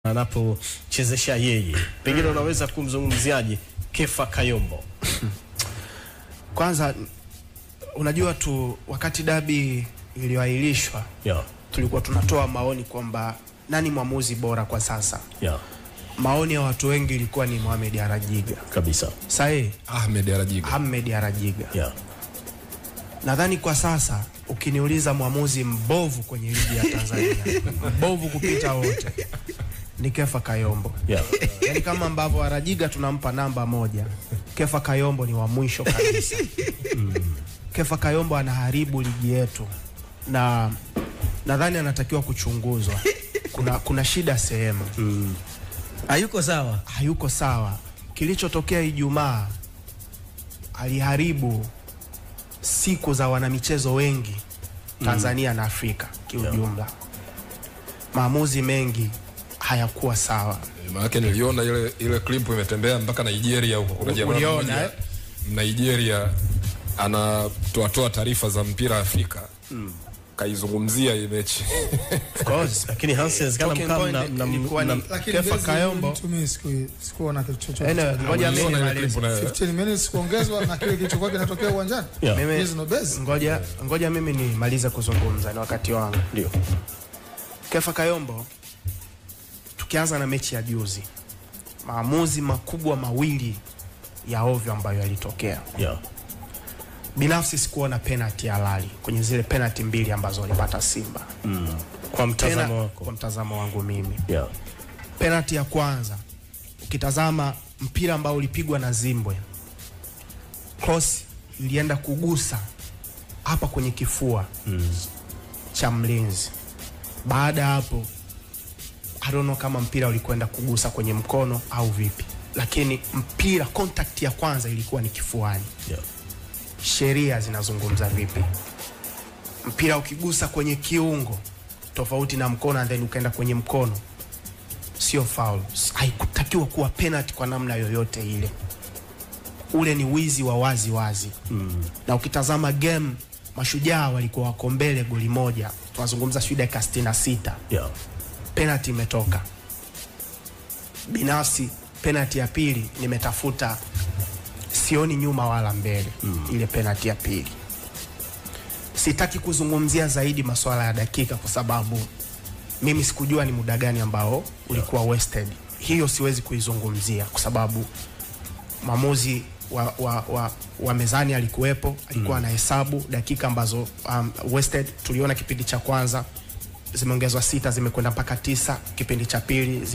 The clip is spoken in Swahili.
anapochezesha yeye. Pengine unaweza kumzungumziaje Kefa Kayombo? Kwanza unajua tu wakati dabi iliyoahirishwa tulikuwa tunatoa maoni kwamba nani mwamuzi bora kwa sasa. Maoni ya watu wengi ilikuwa ni Mohamed Arajiga. Kabisa. Sahi Ahmed Arajiga. Nadhani kwa sasa ukiniuliza mwamuzi mbovu kwenye ligi ya Tanzania, mbovu kupita wote, ni Kefa Kayombo. Yaani kama ambavyo Arajiga tunampa namba 1, Kefa Kayombo ni wa mwisho kabisa. Kefa Kayombo anaharibu ligi yetu na nadhani anatakiwa kuchunguzwa. Kuna shida sehemu. Hayuko sawa. Kilichotokea Ijumaa aliharibu siku za wanamichezo wengi Tanzania na Afrika kiujumla. Maamuzi mengi hayakuwa sawa. Maana niliona ile clip imetembea mpaka Nigeria huko. Kuna jamaa Nigeria anatoa taarifa za mpira Afrika. Kaizungumzia ile mechi. Of course, lakini Hansens kama na Kefa Kayombo mimi sikuona kitu chochote. Ngoja mimi 15 minutes kuongezwa na kile kilichokuwa kinatokea uwanjani. Ngoja mimi nimalize kuzungumza na wakati wangu. Ndio. Kefa Kayombo, tukianza na mechi ya juzi, maamuzi makubwa mawili ya ovyo ambayo yalitokea. Binafsi sikuona penalty halali kwenye zile penalty mbili ambazo walipata Simba. Kwa mtazamo wako? Kwa mtazamo wangu mimi. Penalty ya kwanza, ukitazama mpira ambao ulipigwa na Zimbwe, cross ilienda kugusa hapa kwenye kifua cha mlinzi. Baada hapo I don't know kama mpira ulikwenda kugusa kwenye mkono au vipi, lakini mpira contact ya kwanza ilikuwa ni kifuani. Sheria zinazungumza vipi? Mpira ukigusa kwenye kiungo tofauti na mkono and then ukaenda kwenye mkono, sio foul. Haikutakiwa kuwa penalty kwa namna yoyote ile. Ule ni wizi wa wazi wazi. Na ukitazama game, Mashujaa walikuwa wako mbele goli moja. Tunazungumza dakika 66. Penalty imetoka. Binafsi penalty ya pili nimetafuta, sioni nyuma wala mbele. Ile penalty ya pili sitaki kuzungumzia zaidi masuala ya dakika kwa sababu mimi sikujua ni muda gani ambao ulikuwa wasted. Hiyo siwezi kuizungumzia kwa sababu maamuzi wa mezani alikuwepo, alikuwa na hesabu dakika ambazo wasted. Tuliona kipindi cha kwanza zimeongezwa 6 zimekwenda mpaka 9, kipindi cha pili